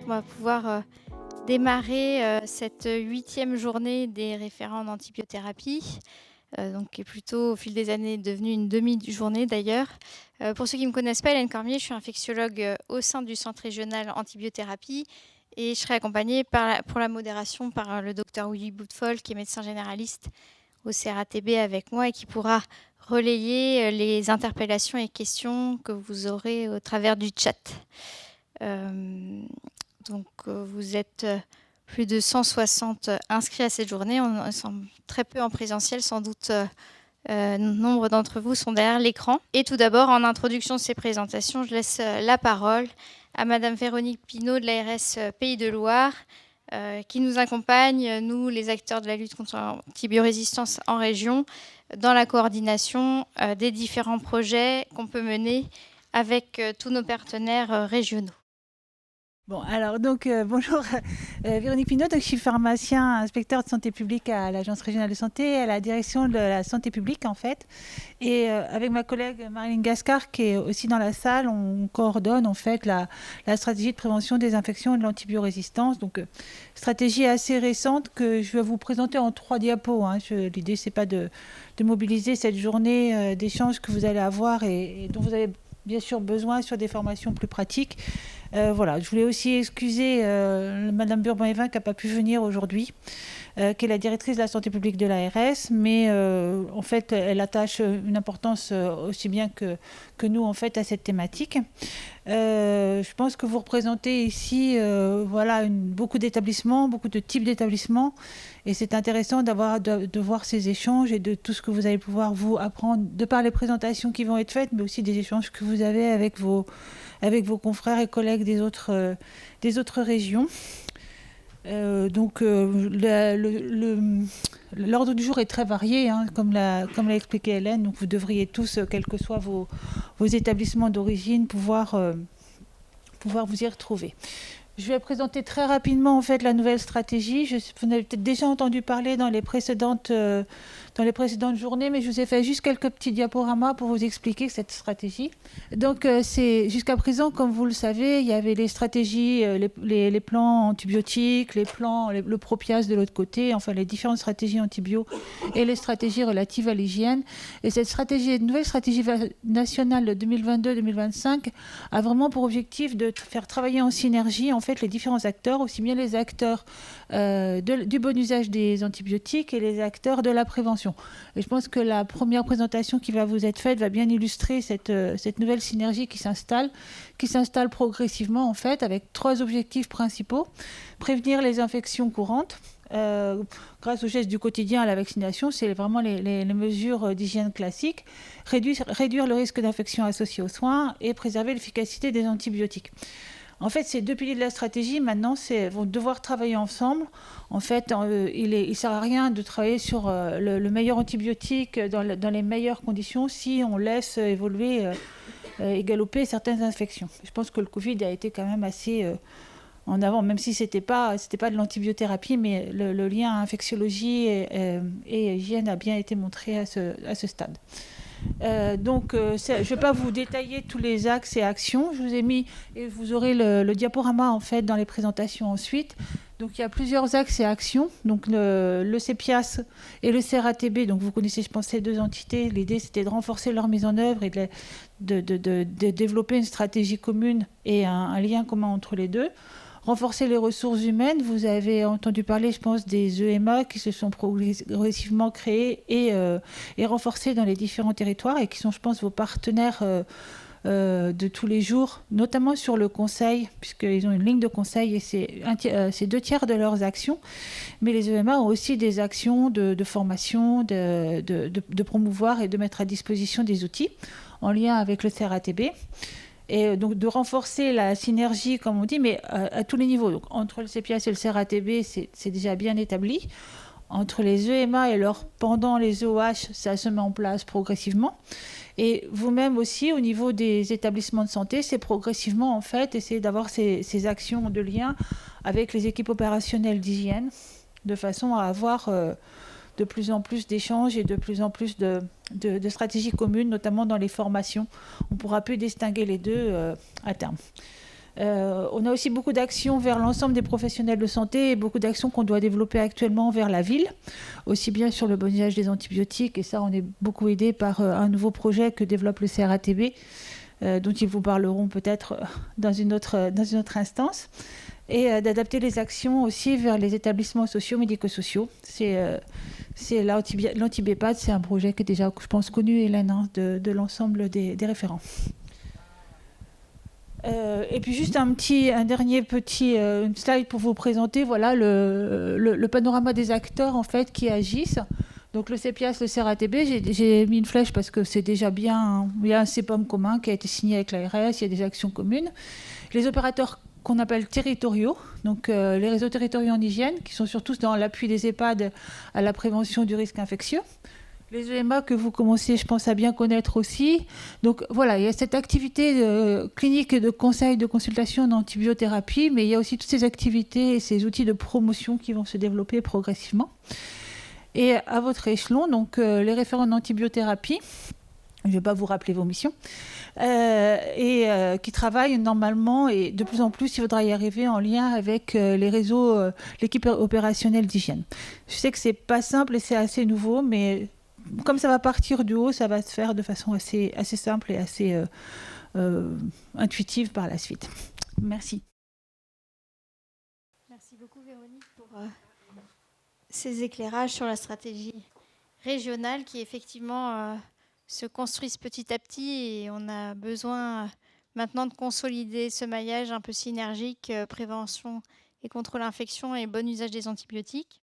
on va pouvoir démarrer cette 8e journée des référents en antibiothérapie, donc qui est plutôt au fil des années devenue une demi-journée d'ailleurs. Pour ceux qui ne me connaissent pas, Hélène Cormier, je suis infectiologue au sein du centre régional antibiothérapie et je serai accompagnée pour la modération par le docteur Willy Boutefol, qui est médecin généraliste au CRATB avec moi et qui pourra relayer les interpellations et questions que vous aurez au travers du chat. Vous êtes plus de 160 inscrits à cette journée. On semble très peu en présentiel, sans doute. Nombre d'entre vous sont derrière l'écran. Et tout d'abord, en introduction de ces présentations, je laisse la parole à Madame Véronique Pinault de l'ARS Pays de Loire, qui nous accompagne, nous, les acteurs de la lutte contre l'antibiorésistance en région, dans la coordination des différents projets qu'on peut mener avec tous nos partenaires régionaux. Bon, alors bonjour, Véronique Pinault, je suis pharmacien inspecteur de santé publique à l'Agence régionale de santé, à la direction de la santé publique en fait. Et avec ma collègue Marilyn Gascar, qui est aussi dans la salle, on coordonne en fait la stratégie de prévention des infections et de l'antibiorésistance. Donc, stratégie assez récente que je vais vous présenter en 3 diapos. L'idée, c'est pas de mobiliser cette journée d'échange que vous allez avoir et dont vous avez bien sûr besoin sur des formations plus pratiques. Voilà, je voulais aussi excuser Madame Burban-Evin qui n'a pas pu venir aujourd'hui, qui est la directrice de la santé publique de l'ARS, mais en fait, elle attache une importance aussi bien que nous en fait à cette thématique. Je pense que vous représentez ici beaucoup d'établissements, beaucoup de types d'établissements, et c'est intéressant de voir ces échanges et de tout ce que vous allez pouvoir vous apprendre de par les présentations qui vont être faites, mais aussi des échanges que vous avez avec vos confrères et collègues des autres régions. L'ordre du jour est très varié, comme l'a expliqué Hélène. Donc vous devriez tous, quels que soient vos établissements d'origine, pouvoir vous y retrouver. Je vais présenter très rapidement en fait la nouvelle stratégie. Vous en avez peut-être déjà entendu parler dans les précédentes journées, mais je vous ai fait juste quelques petits diaporamas pour vous expliquer cette stratégie. Donc c'est jusqu'à présent, comme vous le savez, il y avait les stratégies, les plans antibiotiques, le Propias de l'autre côté, enfin les différentes stratégies antibio et les stratégies relatives à l'hygiène. Et cette nouvelle stratégie nationale de 2022-2025 a vraiment pour objectif de faire travailler en synergie en fait les différents acteurs, aussi bien les acteurs du bon usage des antibiotiques et les acteurs de la prévention. Et je pense que la première présentation qui va vous être faite va bien illustrer cette nouvelle synergie qui s'installe progressivement en fait avec 3 objectifs principaux. Prévenir les infections courantes, grâce aux gestes du quotidien à la vaccination, c'est vraiment les mesures d'hygiène classiques, réduire le risque d'infection associé aux soins et préserver l'efficacité des antibiotiques. En fait, ces 2 piliers de la stratégie, maintenant, vont devoir travailler ensemble. En fait, il ne sert à rien de travailler sur le meilleur antibiotique dans les meilleures conditions si on laisse évoluer et galoper certaines infections. Je pense que le Covid a été quand même assez en avant, même si c'était pas de l'antibiothérapie, mais le lien infectiologie et hygiène a bien été montré à ce stade. Je ne vais pas vous détailler tous les axes et actions. Je vous ai mis, et vous aurez le diaporama en fait dans les présentations ensuite. Donc il y a plusieurs axes et actions. Donc le CEPIAS et le CRATB, donc vous connaissez je pense ces 2 entités. L'idée c'était de renforcer leur mise en œuvre et de développer une stratégie commune et un lien commun entre les deux. Renforcer les ressources humaines, vous avez entendu parler, je pense, des EMA qui se sont progressivement créés et renforcés dans les différents territoires et qui sont, je pense, vos partenaires de tous les jours, notamment sur le conseil, puisqu'ils ont une ligne de conseil et c'est 2 tiers de leurs actions. Mais les EMA ont aussi des actions de formation, de promouvoir et de mettre à disposition des outils en lien avec le CRATB. Et donc de renforcer la synergie, comme on dit, mais à tous les niveaux. Donc, entre le CEPIAS et le CRATB, c'est déjà bien établi. Entre les EMA et pendant les OH, ça se met en place progressivement. Et vous-même aussi, au niveau des établissements de santé, c'est progressivement, en fait, essayer d'avoir ces actions de lien avec les équipes opérationnelles d'hygiène, de façon à avoir de plus en plus d'échanges et de plus en plus de stratégies communes, notamment dans les formations. On ne pourra plus distinguer les deux à terme. On a aussi beaucoup d'actions vers l'ensemble des professionnels de santé et beaucoup d'actions qu'on doit développer actuellement vers la ville, aussi bien sur le bon usage des antibiotiques. Et ça, on est beaucoup aidé par un nouveau projet que développe le CRATB, dont ils vous parleront peut-être dans une autre instance. Et d'adapter les actions aussi vers les établissements sociaux, médico-sociaux. C'est l'Antibépad, c'est un projet qui est déjà, je pense, connu, Hélène, hein, de l'ensemble des référents. Et puis juste un dernier petit slide pour vous présenter, voilà, le panorama des acteurs en fait qui agissent. Donc le CEPIAS, le CRATB, j'ai mis une flèche parce que c'est déjà bien, hein. Il y a un CEPOM commun qui a été signé avec l'ARS, il y a des actions communes. Les opérateurs qu'on appelle territoriaux, donc les réseaux territoriaux en hygiène, qui sont surtout dans l'appui des EHPAD à la prévention du risque infectieux. Les EMA que vous commencez, je pense, à bien connaître aussi. Donc voilà, il y a cette activité clinique de conseil, de consultation en antibiothérapie, mais il y a aussi toutes ces activités et ces outils de promotion qui vont se développer progressivement. Et à votre échelon, donc les référents en antibiothérapie, je ne vais pas vous rappeler vos missions, qui travaillent normalement, et de plus en plus, il faudra y arriver en lien avec les réseaux, l'équipe opérationnelle d'hygiène. Je sais que ce n'est pas simple et c'est assez nouveau, mais comme ça va partir du haut, ça va se faire de façon assez simple et assez intuitive par la suite. Merci. Merci beaucoup Véronique pour ces éclairages sur la stratégie régionale qui effectivement se construisent petit à petit et on a besoin maintenant de consolider ce maillage un peu synergique, prévention et contrôle infection et bon usage des antibiotiques.